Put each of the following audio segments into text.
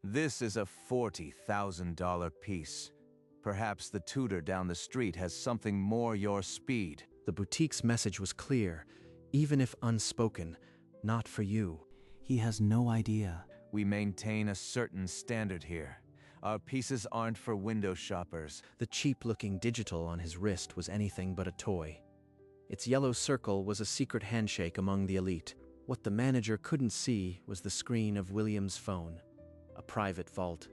This is a $40,000 piece. Perhaps the tutor down the street has something more your speed. The boutique's message was clear, even if unspoken, not for you. He has no idea. We maintain a certain standard here. Our pieces aren't for window shoppers. The cheap-looking digital on his wrist was anything but a toy. Its yellow circle was a secret handshake among the elite. What the manager couldn't see was the screen of William's phone. A private vault.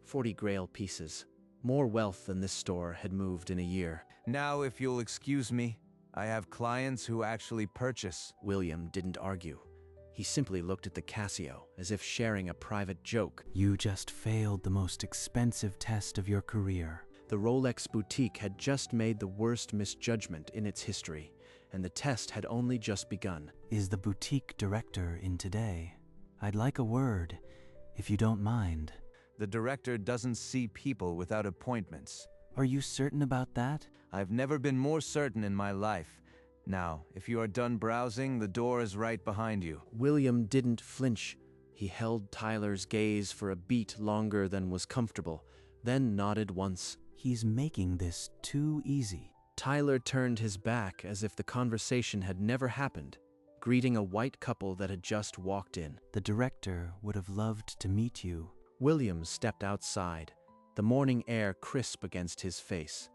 40 Grail pieces. More wealth than this store had moved in a year. Now, if you'll excuse me, I have clients who actually purchase. William didn't argue. He simply looked at the Casio, as if sharing a private joke. You just failed the most expensive test of your career. The Rolex boutique had just made the worst misjudgment in its history, and the test had only just begun. Is the boutique director in today? I'd like a word, if you don't mind. The director doesn't see people without appointments. Are you certain about that? I've never been more certain in my life. Now, if you are done browsing, the door is right behind you. William didn't flinch. He held Tyler's gaze for a beat longer than was comfortable, then nodded once. He's making this too easy. Tyler turned his back as if the conversation had never happened, greeting a white couple that had just walked in. The director would have loved to meet you. William stepped outside, the morning air crisp against his face.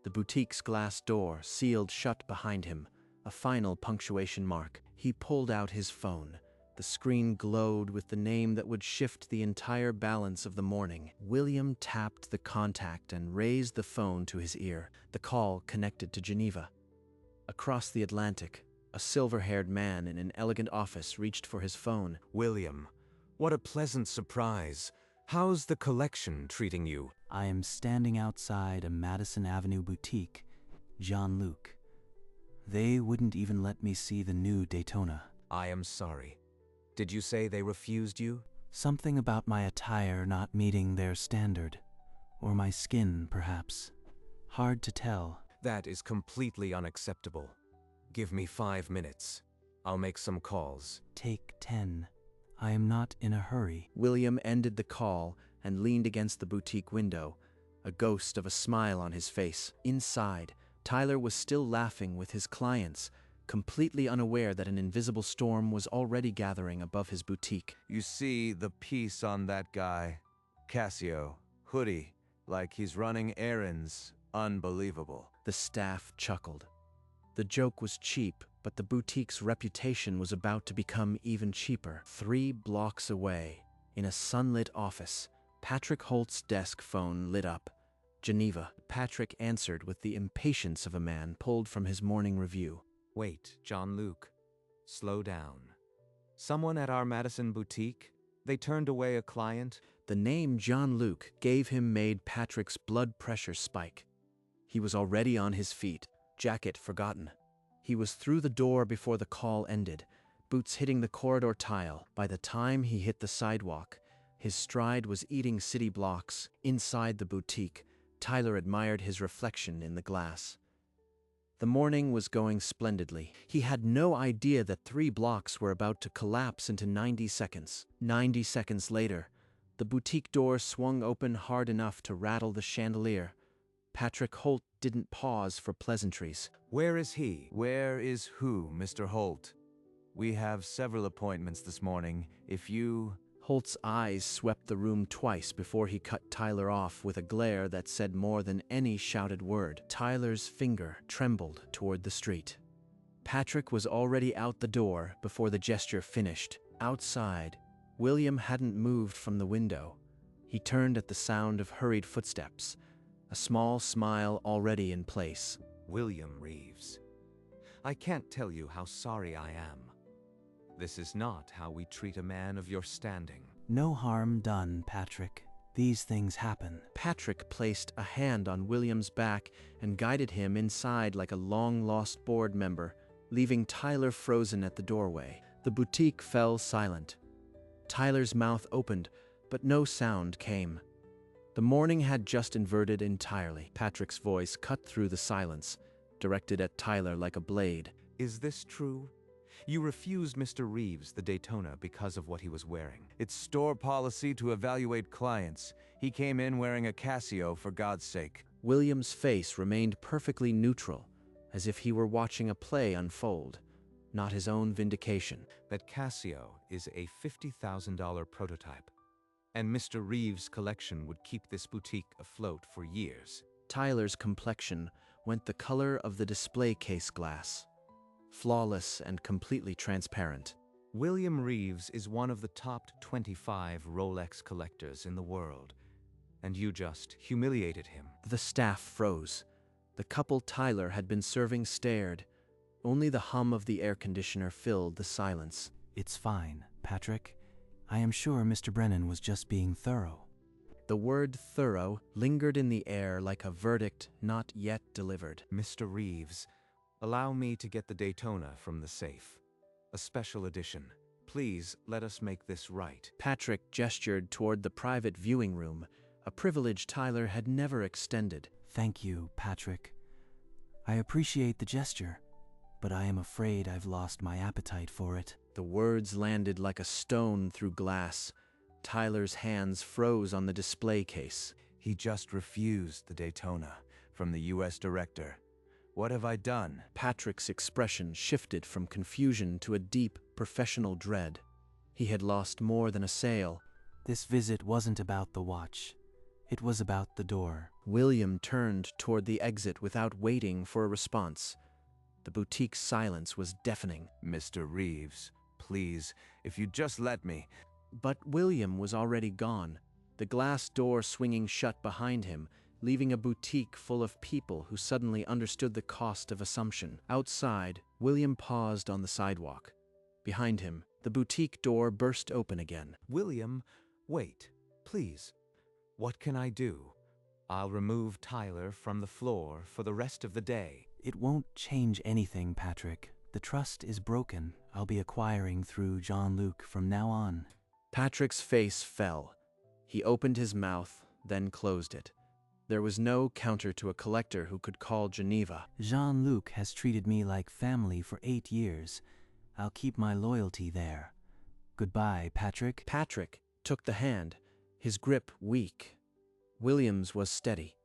The boutique's glass door sealed shut behind him, a final punctuation mark. He pulled out his phone. The screen glowed with the name that would shift the entire balance of the morning. William tapped the contact and raised the phone to his ear. The call connected to Geneva. Across the Atlantic, a silver-haired man in an elegant office reached for his phone. William, what a pleasant surprise. How's the collection treating you? I am standing outside a Madison Avenue boutique, Jean-Luc. They wouldn't even let me see the new Daytona. I am sorry. Did you say they refused you? Something about my attire not meeting their standard. Or my skin, perhaps. Hard to tell. That is completely unacceptable. Give me 5 minutes. I'll make some calls. Take 10. I am not in a hurry. William ended the call and leaned against the boutique window, a ghost of a smile on his face. Inside, Tyler was still laughing with his clients, completely unaware that an invisible storm was already gathering above his boutique. You see the piece on that guy? Casio, hoodie, like he's running errands. Unbelievable. The staff chuckled. The joke was cheap, but the boutique's reputation was about to become even cheaper. 3 blocks away, in a sunlit office, Patrick Holt's desk phone lit up. Geneva. Patrick answered with the impatience of a man pulled from his morning review. Wait, Jean-Luc. Slow down. Someone at our Madison boutique? They turned away a client? The name Jean-Luc gave him made Patrick's blood pressure spike. He was already on his feet, jacket forgotten. He was through the door before the call ended, boots hitting the corridor tile. By the time he hit the sidewalk, his stride was eating city blocks. Inside the boutique, Tyler admired his reflection in the glass. The morning was going splendidly. He had no idea that 3 blocks were about to collapse into 90 seconds. 90 seconds later, the boutique door swung open hard enough to rattle the chandelier. Patrick Holt didn't pause for pleasantries. Where is he? Where is who, Mr. Holt? We have several appointments this morning. If you... Holt's eyes swept the room twice before he cut Tyler off with a glare that said more than any shouted word. Tyler's finger trembled toward the street. Patrick was already out the door before the gesture finished. Outside, William hadn't moved from the window. He turned at the sound of hurried footsteps, a small smile already in place. William Reeves. I can't tell you how sorry I am. This is not how we treat a man of your standing. No harm done, Patrick. These things happen. Patrick placed a hand on William's back and guided him inside like a long-lost board member, leaving Tyler frozen at the doorway. The boutique fell silent. Tyler's mouth opened, but no sound came. The morning had just inverted entirely. Patrick's voice cut through the silence, directed at Tyler like a blade. Is this true? You refused Mr. Reeves the Daytona because of what he was wearing. It's store policy to evaluate clients. He came in wearing a Casio, for God's sake. William's face remained perfectly neutral, as if he were watching a play unfold, not his own vindication. That Casio is a $50,000 prototype, and Mr. Reeves' collection would keep this boutique afloat for years. Tyler's complexion went the color of the display case glass, flawless and completely transparent. William Reeves is one of the top 25 Rolex collectors in the world, and you just humiliated him. The staff froze. The couple Tyler had been serving stared. Only the hum of the air conditioner filled the silence. It's fine, Patrick. I am sure Mr. Brennan was just being thorough. The word thorough lingered in the air like a verdict not yet delivered. Mr. Reeves, allow me to get the Daytona from the safe. A special edition. Please let us make this right. Patrick gestured toward the private viewing room, a privilege Tyler had never extended. Thank you, Patrick. I appreciate the gesture, but I am afraid I've lost my appetite for it. The words landed like a stone through glass. Tyler's hands froze on the display case. He just refused the Daytona from the U.S. director. What have I done? Patrick's expression shifted from confusion to a deep, professional dread. He had lost more than a sale. This visit wasn't about the watch. It was about the door. William turned toward the exit without waiting for a response. The boutique's silence was deafening. Mr. Reeves, please, if you'd just let me. But William was already gone, the glass door swinging shut behind him, leaving a boutique full of people who suddenly understood the cost of assumption. Outside, William paused on the sidewalk. Behind him, the boutique door burst open again. William, wait, please. What can I do? I'll remove Tyler from the floor for the rest of the day. It won't change anything, Patrick. The trust is broken. I'll be acquiring through Jean-Luc from now on. Patrick's face fell. He opened his mouth, then closed it. There was no counter to a collector who could call Geneva. Jean-Luc has treated me like family for 8 years. I'll keep my loyalty there. Goodbye, Patrick. Patrick took the hand, his grip weak. William's was steady.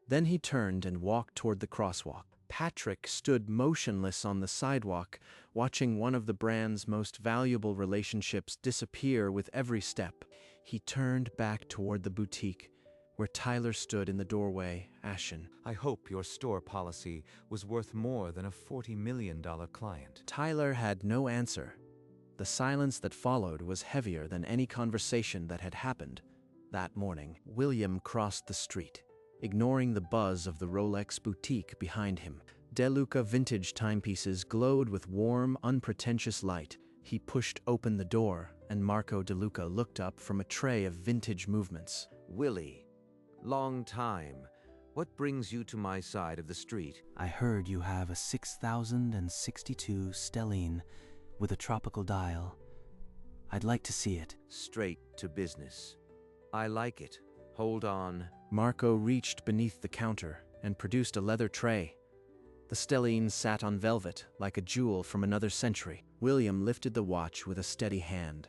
Then he turned and walked toward the crosswalk. Patrick stood motionless on the sidewalk, watching one of the brand's most valuable relationships disappear with every step. He turned back toward the boutique, where Tyler stood in the doorway, ashen. I hope your store policy was worth more than a $40 million client. Tyler had no answer. The silence that followed was heavier than any conversation that had happened that morning. William crossed the street, ignoring the buzz of the Rolex boutique behind him. De Luca vintage timepieces glowed with warm, unpretentious light. He pushed open the door, and Marco De Luca looked up from a tray of vintage movements. Willie, long time. What brings you to my side of the street? I heard you have a 6062 stellene with a tropical dial. I'd like to see it. Straight to business. I like it. Hold on. Marco reached beneath the counter and produced a leather tray. The stellene sat on velvet, like a jewel from another century. William lifted the watch with a steady hand.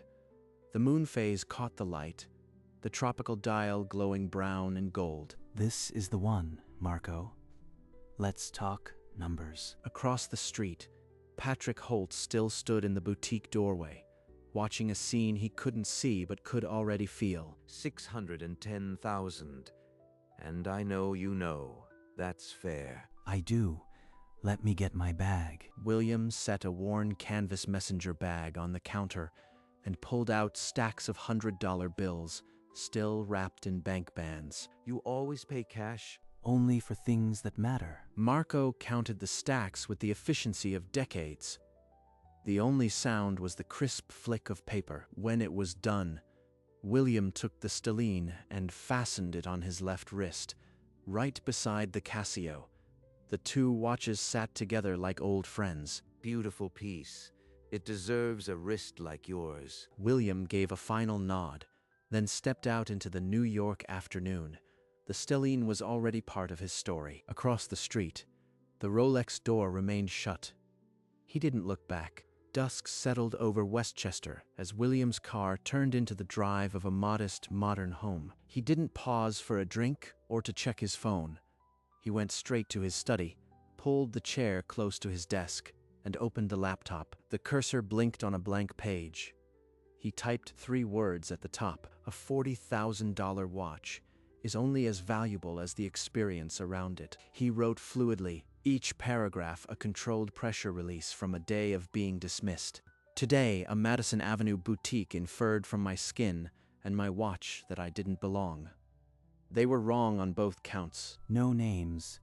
The moon phase caught the light, the tropical dial glowing brown and gold. This is the one, Marco. Let's talk numbers. Across the street, Patrick Holt still stood in the boutique doorway, watching a scene he couldn't see but could already feel. 610,000. And I know you know. That's fair. I do. Let me get my bag. William set a worn canvas messenger bag on the counter and pulled out stacks of $100 bills, still wrapped in bank bands. You always pay cash? Only for things that matter. Marco counted the stacks with the efficiency of decades. The only sound was the crisp flick of paper. When it was done, William took the stellene and fastened it on his left wrist, right beside the Casio. The two watches sat together like old friends. Beautiful piece. It deserves a wrist like yours. William gave a final nod, then stepped out into the New York afternoon. The stellene was already part of his story. Across the street, the Rolex door remained shut. He didn't look back. Dusk settled over Westchester as William's car turned into the drive of a modest, modern home. He didn't pause for a drink or to check his phone. He went straight to his study, pulled the chair close to his desk, and opened the laptop. The cursor blinked on a blank page. He typed 3 words at the top. A $40,000 watch is only as valuable as the experience around it. He wrote fluidly, each paragraph a controlled pressure release from a day of being dismissed. Today, a Madison Avenue boutique inferred from my skin and my watch that I didn't belong. They were wrong on both counts. No names.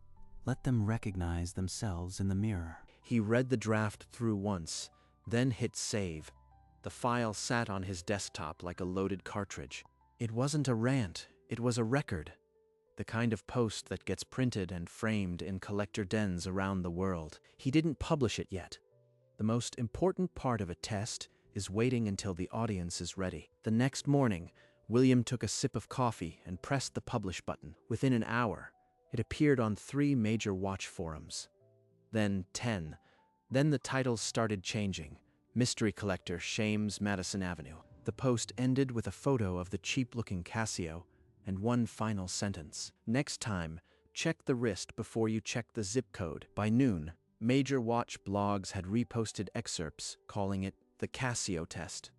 Let them recognize themselves in the mirror. He read the draft through once, then hit save. The file sat on his desktop like a loaded cartridge. It wasn't a rant, it was a record. The kind of post that gets printed and framed in collector dens around the world. He didn't publish it yet. The most important part of a test is waiting until the audience is ready. The next morning, William took a sip of coffee and pressed the publish button. Within an hour, it appeared on 3 major watch forums. Then 10. Then the titles started changing. Mystery Collector Shames Madison Avenue. The post ended with a photo of the cheap-looking Casio and one final sentence. Next time, check the wrist before you check the zip code. By noon, major watch blogs had reposted excerpts calling it the Casio test.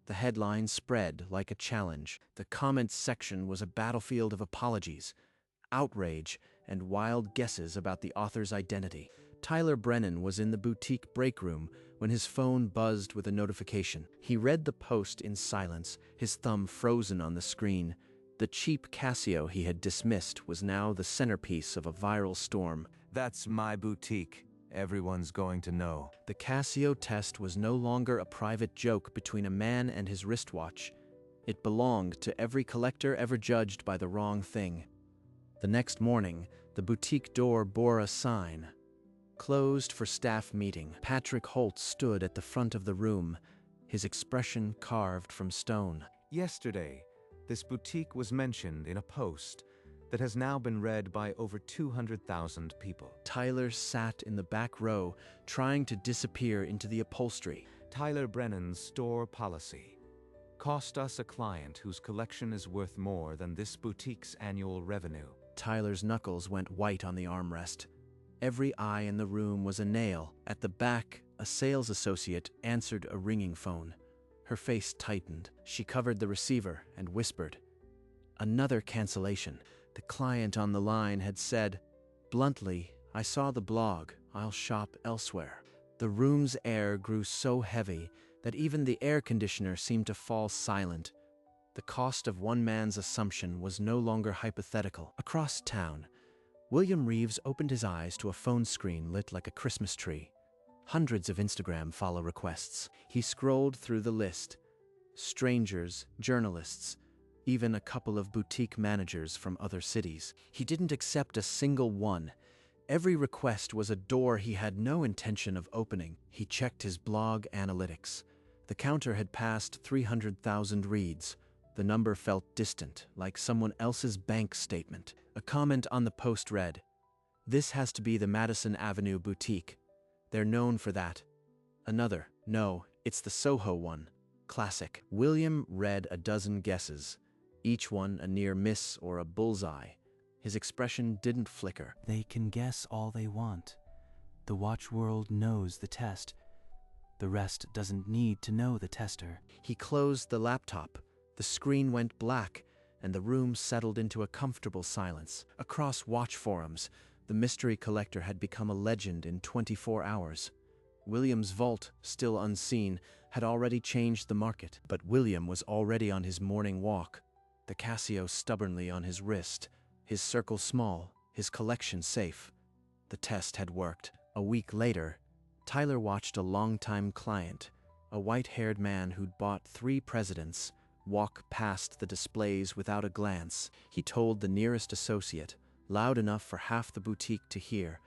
The headline spread like a challenge. The comments section was a battlefield of apologies, outrage, and wild guesses about the author's identity. Tyler Brennan was in the boutique break room when his phone buzzed with a notification. He read the post in silence, his thumb frozen on the screen. The cheap Casio he had dismissed was now the centerpiece of a viral storm. That's my boutique. Everyone's going to know. The Casio test was no longer a private joke between a man and his wristwatch. It belonged to every collector ever judged by the wrong thing. The next morning, the boutique door bore a sign. Closed for staff meeting. Patrick Holt stood at the front of the room, his expression carved from stone. Yesterday, this boutique was mentioned in a post that has now been read by over 200,000 people. Tyler sat in the back row, trying to disappear into the upholstery. Tyler Brennan's store policy. Cost us a client whose collection is worth more than this boutique's annual revenue. Tyler's knuckles went white on the armrest. Every eye in the room was a nail. At the back, a sales associate answered a ringing phone. Her face tightened. She covered the receiver and whispered, "Another cancellation." The client on the line had said, bluntly, "I saw the blog. I'll shop elsewhere." The room's air grew so heavy that even the air conditioner seemed to fall silent. The cost of one man's assumption was no longer hypothetical. Across town, William Reeves opened his eyes to a phone screen lit like a Christmas tree. Hundreds of Instagram follow requests. He scrolled through the list. Strangers, journalists, even a couple of boutique managers from other cities. He didn't accept a single one. Every request was a door he had no intention of opening. He checked his blog analytics. The counter had passed 300,000 reads. The number felt distant, like someone else's bank statement. A comment on the post read, "This has to be the Madison Avenue boutique. They're known for that." Another, "No, it's the Soho one. Classic." William read a dozen guesses, each one a near miss or a bullseye. His expression didn't flicker. They can guess all they want. The watch world knows the test. The rest doesn't need to know the tester. He closed the laptop. The screen went black, and the room settled into a comfortable silence. Across watch forums, the mystery collector had become a legend in 24 hours. William's vault, still unseen, had already changed the market. But William was already on his morning walk, the Casio stubbornly on his wrist, his circle small, his collection safe. The test had worked. A week later, Tyler watched a longtime client, a white-haired man who'd bought 3 presidents, walk past the displays without a glance. He told the nearest associate, loud enough for half the boutique to hear,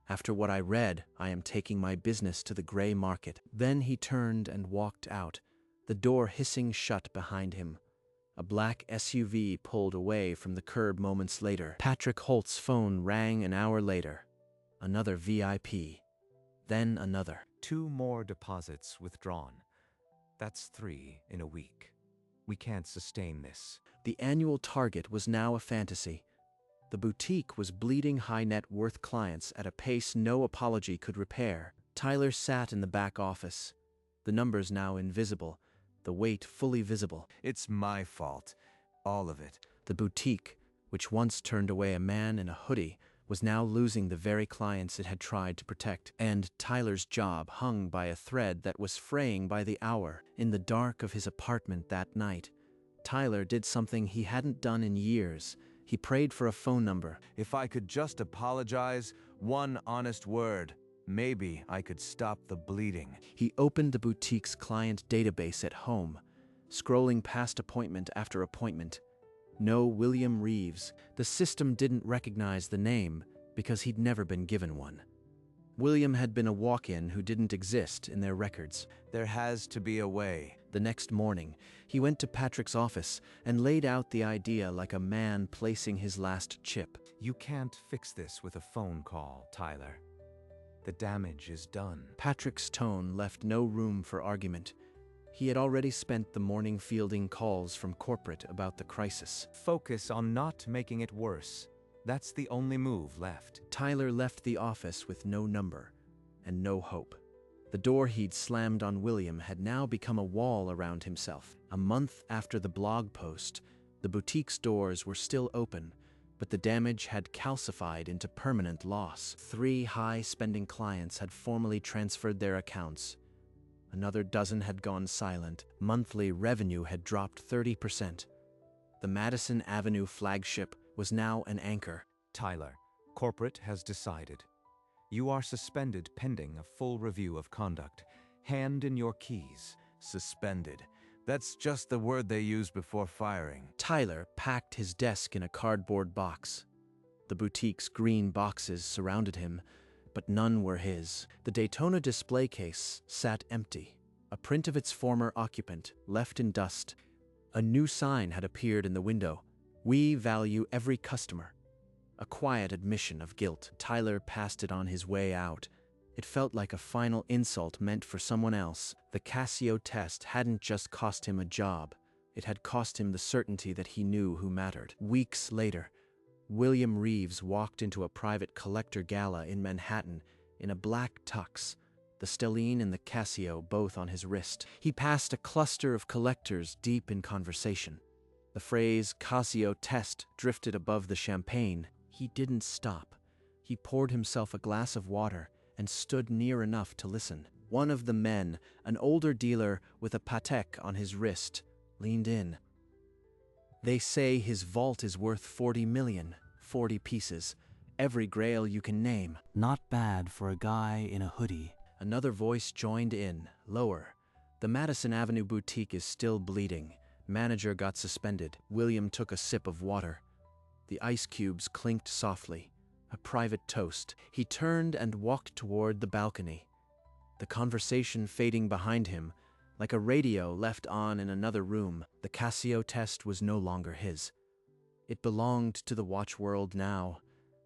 "After what I read, I am taking my business to the gray market." Then he turned and walked out, the door hissing shut behind him. A black SUV pulled away from the curb moments later. Patrick Holt's phone rang an hour later. Another VIP. Then another. 2 more deposits withdrawn. That's 3 in a week. We can't sustain this. The annual target was now a fantasy. The boutique was bleeding high net worth clients at a pace no apology could repair. Tyler sat in the back office, the numbers now invisible, the weight fully visible. It's my fault. All of it. The boutique, which once turned away a man in a hoodie, was now losing the very clients it had tried to protect, and Tyler's job hung by a thread that was fraying by the hour. In the dark of his apartment that night, Tyler did something he hadn't done in years. He prayed for a phone number. If I could just apologize, one honest word, maybe I could stop the bleeding. He opened the boutique's client database at home, scrolling past appointment after appointment. No William Reeves. The system didn't recognize the name because he'd never been given one. William had been a walk-in who didn't exist in their records. There has to be a way. The next morning, he went to Patrick's office and laid out the idea like a man placing his last chip. You can't fix this with a phone call, Tyler. The damage is done. Patrick's tone left no room for argument. He had already spent the morning fielding calls from corporate about the crisis. Focus on not making it worse. That's the only move left. Tyler left the office with no number and no hope. The door he'd slammed on William had now become a wall around himself. A month after the blog post, the boutique's doors were still open, but the damage had calcified into permanent loss. 3 high-spending clients had formally transferred their accounts. Another dozen had gone silent. Monthly revenue had dropped 30%. The Madison Avenue flagship was now an anchor. Tyler, corporate has decided. You are suspended pending a full review of conduct. Hand in your keys. Suspended. That's just the word they use before firing. Tyler packed his desk in a cardboard box. The boutique's green boxes surrounded him, but none were his. The Daytona display case sat empty, a print of its former occupant, left in dust. A new sign had appeared in the window. "We value every customer." A quiet admission of guilt. Tyler passed it on his way out. It felt like a final insult meant for someone else. The Casio test hadn't just cost him a job. It had cost him the certainty that he knew who mattered. Weeks later, William Reeves walked into a private collector gala in Manhattan in a black tux, the stellene and the Casio both on his wrist. He passed a cluster of collectors deep in conversation. The phrase Casio test drifted above the champagne. He didn't stop. He poured himself a glass of water and stood near enough to listen. One of the men, an older dealer with a Patek on his wrist, leaned in. "They say his vault is worth 40 million, 40 pieces, every grail you can name." Not bad for a guy in a hoodie. Another voice joined in, lower. "The Madison Avenue boutique is still bleeding. Manager got suspended." William took a sip of water. The ice cubes clinked softly. A private toast. He turned and walked toward the balcony. The conversation fading behind him, like a radio left on in another room. The Casio test was no longer his. It belonged to the watch world now,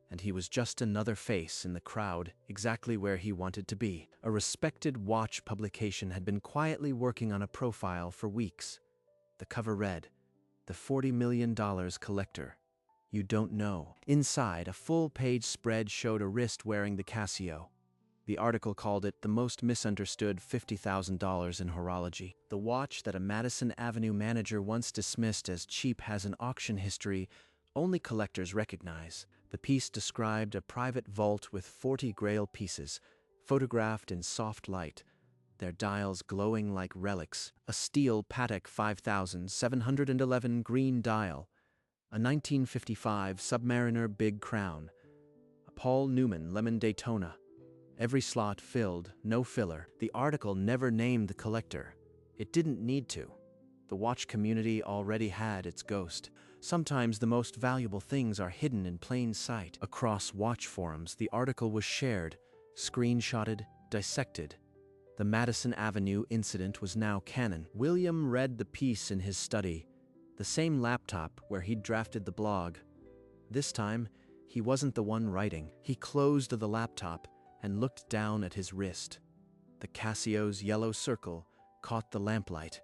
and he was just another face in the crowd, exactly where he wanted to be. A respected watch publication had been quietly working on a profile for weeks. The cover read, "The $40 million collector. You don't know." Inside, a full-page spread showed a wrist wearing the Casio. The article called it the most misunderstood $50,000 in horology. The watch that a Madison Avenue manager once dismissed as cheap has an auction history only collectors recognize. The piece described a private vault with 40 grail pieces, photographed in soft light, their dials glowing like relics. A steel Patek 5711 green dial, a 1955 Submariner Big Crown, a Paul Newman Lemon Daytona. Every slot filled, no filler. The article never named the collector. It didn't need to. The watch community already had its ghost. Sometimes the most valuable things are hidden in plain sight. Across watch forums, the article was shared, screenshotted, dissected. The Madison Avenue incident was now canon. William read the piece in his study, the same laptop where he'd drafted the blog. This time, he wasn't the one writing. He closed the laptop and looked down at his wrist. The Casio's yellow circle caught the lamplight,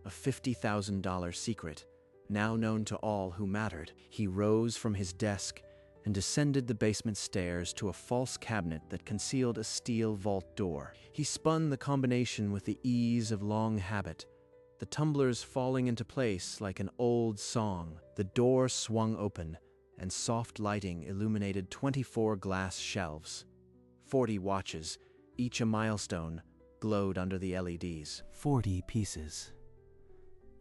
a $50,000 secret, now known to all who mattered. He rose from his desk and descended the basement stairs to a false cabinet that concealed a steel vault door. He spun the combination with the ease of long habit, the tumblers falling into place like an old song. The door swung open, and soft lighting illuminated 24 glass shelves. 40 watches, each a milestone, glowed under the LEDs. 40 pieces.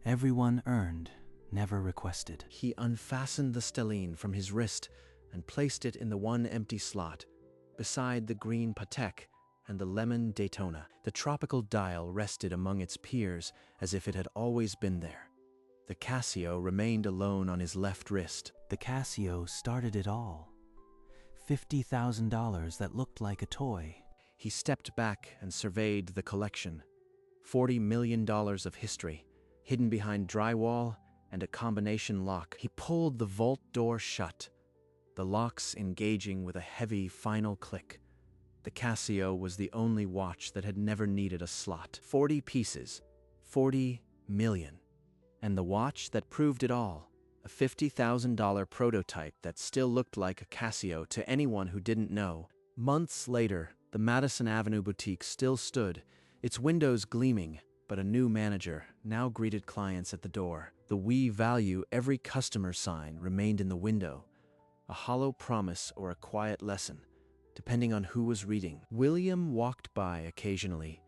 Everyone earned, never requested. He unfastened the stellene from his wrist and placed it in the one empty slot, beside the green Patek and the lemon Daytona. The tropical dial rested among its peers as if it had always been there. The Casio remained alone on his left wrist. The Casio started it all. $50,000 that looked like a toy. He stepped back and surveyed the collection. $40 million of history, hidden behind drywall and a combination lock. He pulled the vault door shut, the locks engaging with a heavy final click. The Casio was the only watch that had never needed a slot. 40 pieces, 40 million. And the watch that proved it all, a $50,000 prototype that still looked like a Casio to anyone who didn't know. Months later, the Madison Avenue boutique still stood, its windows gleaming, but a new manager now greeted clients at the door. The "We value every customer" sign remained in the window, a hollow promise or a quiet lesson, depending on who was reading. William walked by occasionally,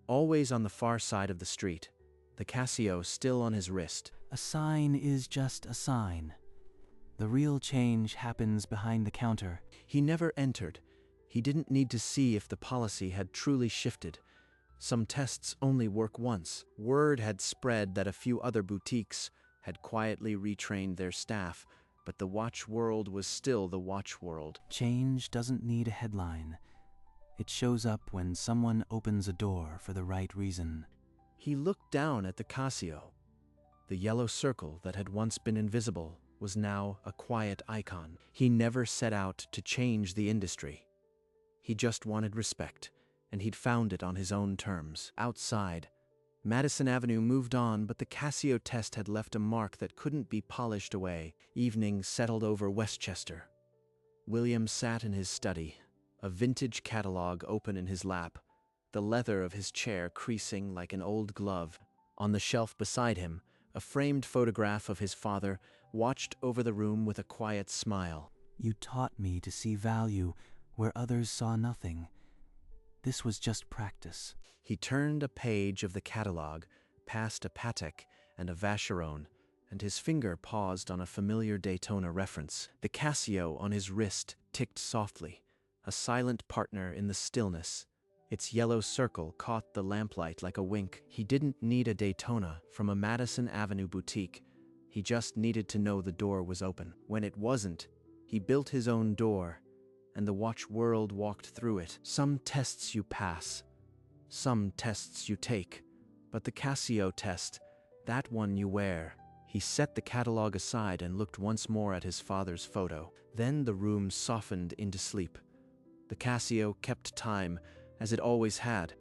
always on the far side of the street, the Casio still on his wrist. A sign is just a sign. The real change happens behind the counter. He never entered. He didn't need to see if the policy had truly shifted. Some tests only work once. Word had spread that a few other boutiques had quietly retrained their staff, but the watch world was still the watch world. Change doesn't need a headline. It shows up when someone opens a door for the right reason. He looked down at the Casio. The yellow circle that had once been invisible was now a quiet icon. He never set out to change the industry. He just wanted respect, and he'd found it on his own terms. Outside, Madison Avenue moved on, but the Casio test had left a mark that couldn't be polished away. Evening settled over Westchester. William sat in his study, a vintage catalog open in his lap, the leather of his chair creasing like an old glove. On the shelf beside him, a framed photograph of his father watched over the room with a quiet smile. You taught me to see value where others saw nothing. This was just practice. He turned a page of the catalog, past a Patek and a Vacheron, and his finger paused on a familiar Daytona reference. The Casio on his wrist ticked softly, a silent partner in the stillness. Its yellow circle caught the lamplight like a wink. He didn't need a Daytona from a Madison Avenue boutique. He just needed to know the door was open. When it wasn't, he built his own door, and the watch world walked through it. Some tests you pass, some tests you take, but the Casio test, that one you wear. He set the catalog aside and looked once more at his father's photo. Then the room softened into sleep. The Casio kept time, as it always had.